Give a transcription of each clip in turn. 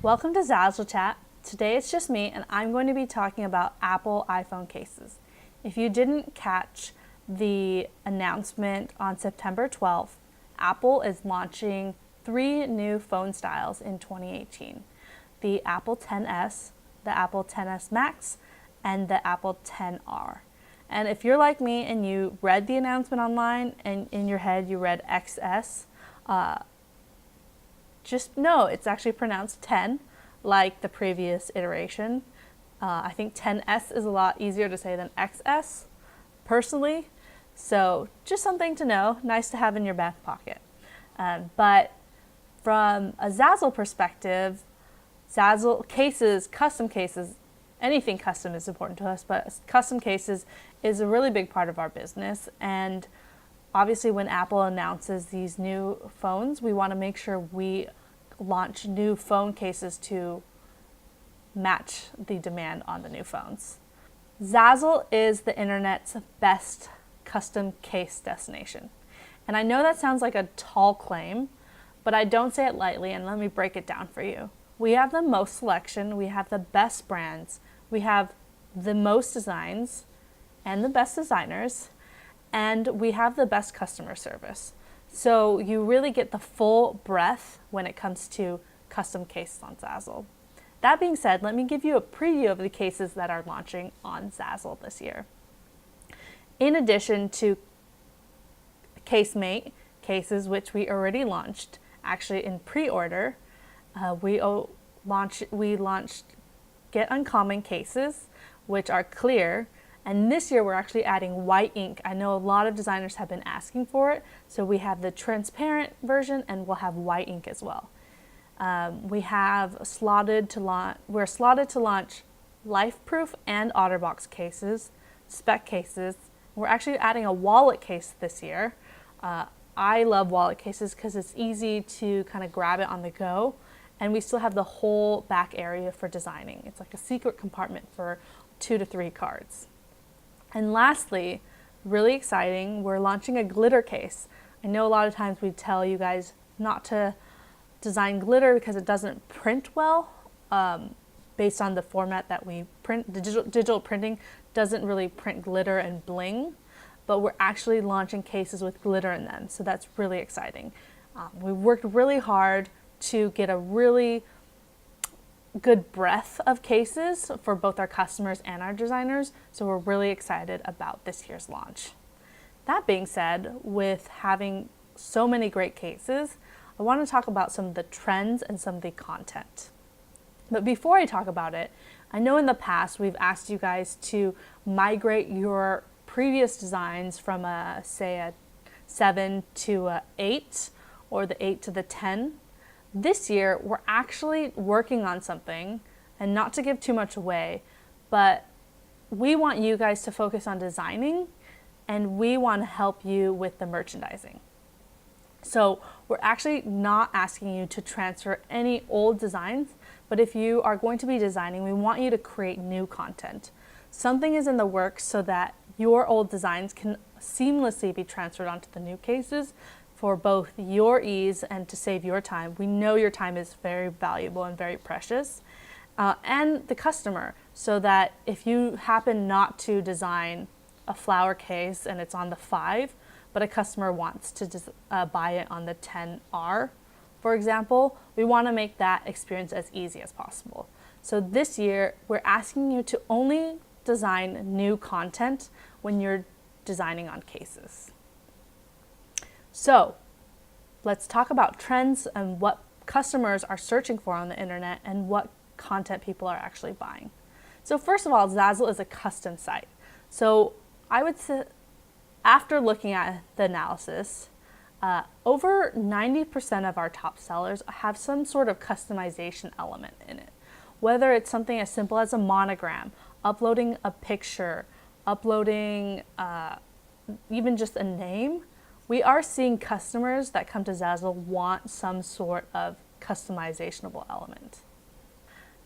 Welcome to Zazzle Chat. Today it's just me and I'm going to be talking about Apple iPhone cases. If you didn't catch the announcement on September 12th, Apple is launching 3 new phone styles in 2018. The Apple XS, the Apple XS Max, and the Apple XR. And if you're like me and you read the announcement online and in your head you read XS, just know it's actually pronounced 10, like the previous iteration. I think 10S is a lot easier to say than XS, personally. So just something to know, nice to have in your back pocket. But from a Zazzle perspective, Zazzle cases, custom cases, anything custom is important to us, but custom cases is a really big part of our business. And obviously when Apple announces these new phones, we want to make sure we launch new phone cases to match the demand on the new phones. Zazzle is the internet's best custom case destination. And I know that sounds like a tall claim, but I don't say it lightly, and let me break it down for you. We have the most selection, we have the best brands, we have the most designs and the best designers, and we have the best customer service. So you really get the full breadth when it comes to custom cases on Zazzle. That being said, let me give you a preview of the cases that are launching on Zazzle this year. In addition to Casemate cases, which we already launched, actually in pre-order, we launched Get Uncommon cases, which are clear. And this year we're actually adding white ink. I know a lot of designers have been asking for it, so we have the transparent version and we'll have white ink as well. We're slotted to launch LifeProof and OtterBox cases, spec cases. We're actually adding a wallet case this year. I love wallet cases because it's easy to kind of grab it on the go, and we still have the whole back area for designing. It's like a secret compartment for 2 to 3 cards. And lastly, really exciting, we're launching a glitter case. I know a lot of times we tell you guys not to design glitter because it doesn't print well, based on the format that we print. Digital printing doesn't really print glitter and bling, but we're actually launching cases with glitter in them, so that's really exciting. We worked really hard to get a really good breadth of cases for both our customers and our designers, so we're really excited about this year's launch. That being said, with having so many great cases, I want to talk about some of the trends and some of the content. But before I talk about it, I know in the past we've asked you guys to migrate your previous designs from a 7 to a 8 or the 8 to the 10. This year, we're actually working on something, and not to give too much away, but we want you guys to focus on designing, and we want to help you with the merchandising. So we're actually not asking you to transfer any old designs, but if you are going to be designing, we want you to create new content. Something is in the works so that your old designs can seamlessly be transferred onto the new cases, for both your ease and to save your time. We know your time is very valuable and very precious, and the customer, so that if you happen not to design a flower case and it's on the 5, but a customer wants to buy it on the 10R, for example, we want to make that experience as easy as possible. So this year, we're asking you to only design new content when you're designing on cases. So let's talk about trends and what customers are searching for on the internet and what content people are actually buying. So first of all, Zazzle is a custom site. So I would say, after looking at the analysis, over 90% of our top sellers have some sort of customization element in it. Whether it's something as simple as a monogram, uploading a picture, uploading even just a name, we are seeing customers that come to Zazzle want some sort of customizationable element.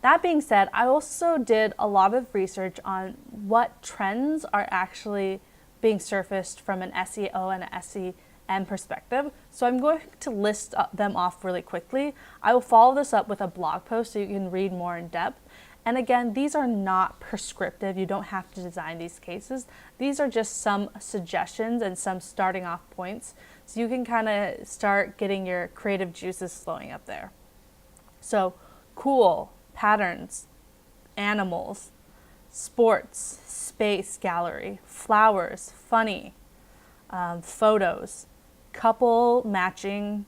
That being said, I also did a lot of research on what trends are actually being surfaced from an SEO and an and perspective. So I'm going to list them off really quickly. I will follow this up with a blog post so you can read more in depth. And again, these are not prescriptive. You don't have to design these cases. These are just some suggestions and some starting off points so you can kind of start getting your creative juices flowing up there. So cool, patterns, animals, sports, space, gallery, flowers, funny, photos, couple matching,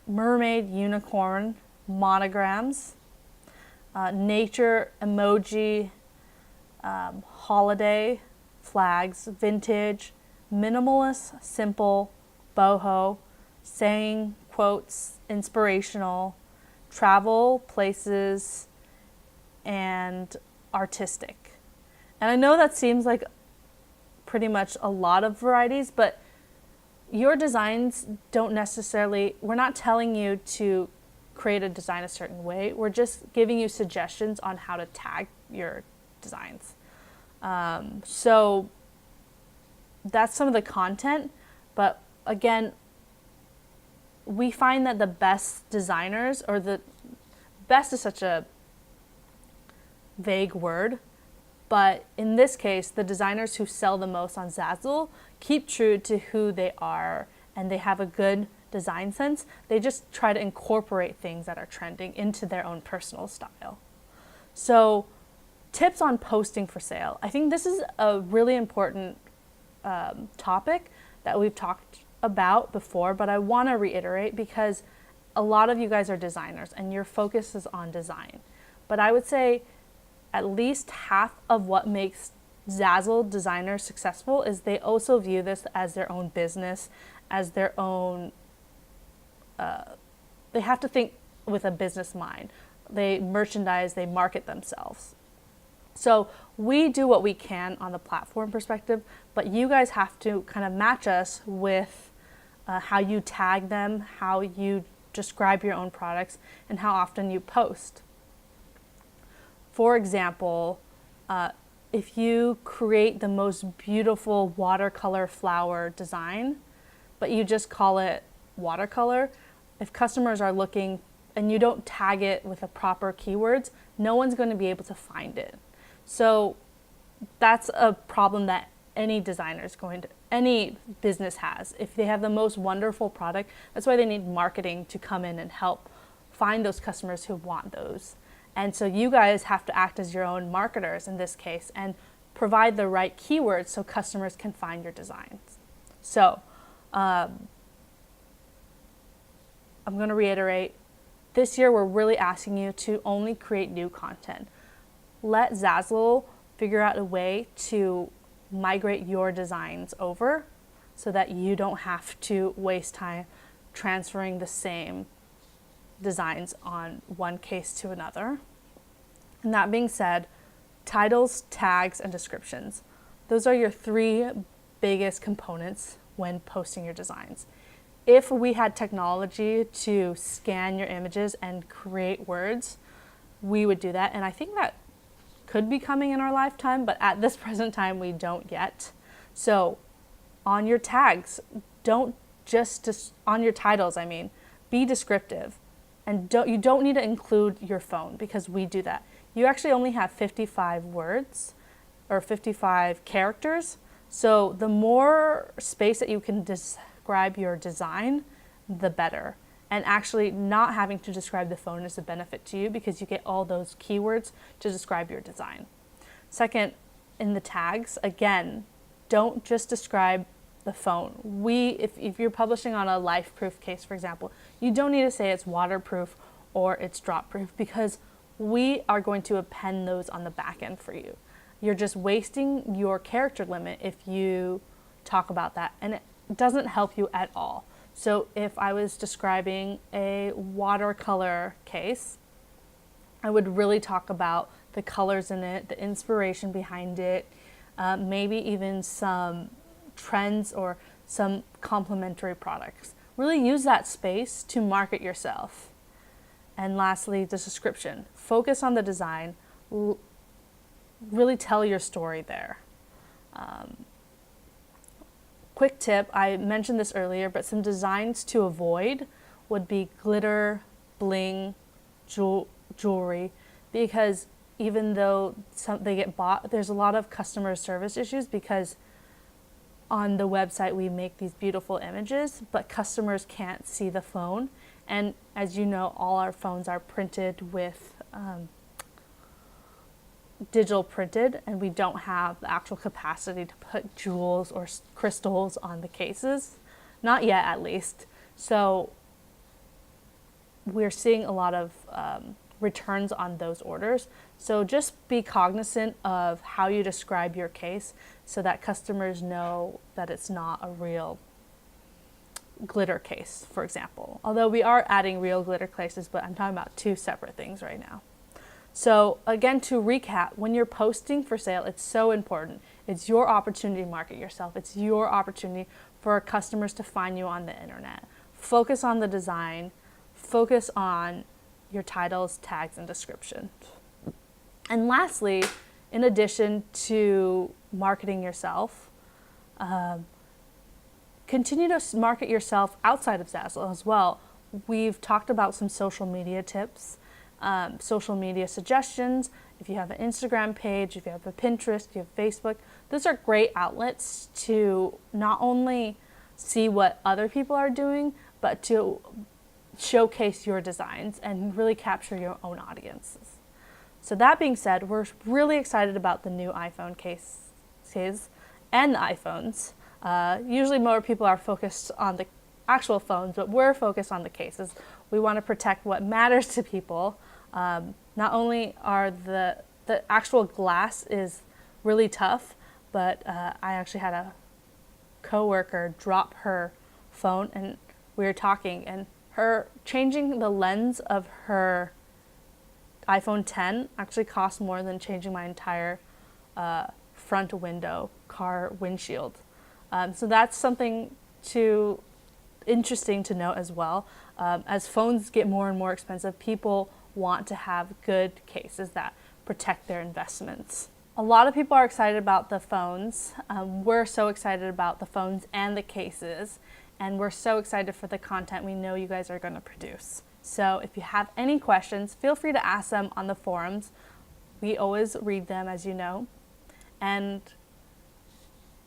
mermaid, unicorn, monograms, nature, emoji, holiday, flags, vintage, minimalist, simple, boho, saying, quotes, inspirational, travel, places, and artistic. And I know that seems like pretty much a lot of varieties, but your designs don't necessarily, we're not telling you to create a design a certain way. We're just giving you suggestions on how to tag your designs. So that's some of the content, but again, we find that the best designers, or the best is such a vague word, but in this case, the designers who sell the most on Zazzle keep true to who they are, and they have a good design sense. They just try to incorporate things that are trending into their own personal style. So tips on posting for sale. I think this is a really important topic that we've talked about before, but I want to reiterate because a lot of you guys are designers and your focus is on design. But I would say at least half of what makes Zazzle designers successful is they also view this as their own business, as their own, they have to think with a business mind. They merchandise, they market themselves. So we do what we can on the platform perspective, but you guys have to kind of match us with how you tag them, how you describe your own products, and how often you post. For example, if you create the most beautiful watercolor flower design, but you just call it watercolor, if customers are looking and you don't tag it with the proper keywords, no one's going to be able to find it. So that's a problem that any designer is going to, any business has. If they have the most wonderful product, that's why they need marketing to come in and help find those customers who want those. And so you guys have to act as your own marketers in this case and provide the right keywords so customers can find your designs. So I'm going to reiterate, this year we're really asking you to only create new content. Let Zazzle figure out a way to migrate your designs over so that you don't have to waste time transferring the same designs on one case to another. And that being said, titles, tags, and descriptions. Those are your three biggest components when posting your designs. If we had technology to scan your images and create words, we would do that. And I think that could be coming in our lifetime, but at this present time, we don't yet. So on your tags, don't just on your titles, be descriptive. And you don't need to include your phone because we do that. You actually only have 55 words or 55 characters. So the more space that you can describe your design, the better. And actually not having to describe the phone is a benefit to you because you get all those keywords to describe your design. Second, in the tags, again, don't just describe the phone. If you're publishing on a life-proof case, for example, you don't need to say it's waterproof or it's drop-proof because we are going to append those on the back end for you. You're just wasting your character limit if you talk about that, and it doesn't help you at all. So if I was describing a watercolor case, I would really talk about the colors in it, the inspiration behind it, maybe even some trends or some complementary products. Really use that space to market yourself. And lastly, the description. Focus on the design. Really tell your story there. quick tip, I mentioned this earlier, but some designs to avoid would be glitter, bling, jewelry, because even though they get bought, there's a lot of customer service issues because on the website we make these beautiful images, but customers can't see the phone. And as you know, all our phones are printed with digital printed, and we don't have the actual capacity to put jewels or crystals on the cases, not yet at least. So we're seeing a lot of returns on those orders. So just be cognizant of how you describe your case so that customers know that it's not a real glitter case, for example. Although we are adding real glitter cases, but I'm talking about two separate things right now. So again, to recap, when you're posting for sale, it's so important. It's your opportunity to market yourself. It's your opportunity for customers to find you on the internet. Focus on the design. Focus on your titles, tags, and description. And lastly, in addition to marketing yourself, continue to market yourself outside of Zazzle as well. We've talked about some social media tips. Social media suggestions. If you have an Instagram page, if you have a Pinterest, if you have Facebook, those are great outlets to not only see what other people are doing, but to showcase your designs and really capture your own audiences. So that being said, we're really excited about the new iPhone cases and the iPhones. Usually more people are focused on the actual phones, but we're focused on the cases. We want to protect what matters to people. Not only are the actual glass is really tough, but I actually had a coworker drop her phone, and we were talking, and her changing the lens of her iPhone 10 actually cost more than changing my entire front window, car windshield. So that's something interesting to note as well. As phones get more and more expensive, people want to have good cases that protect their investments. A lot of people are excited about the phones. We're so excited about the phones and the cases, and we're so excited for the content we know you guys are going to produce. So if you have any questions, feel free to ask them on the forums. We always read them, as you know, and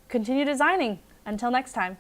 continue designing. Until next time.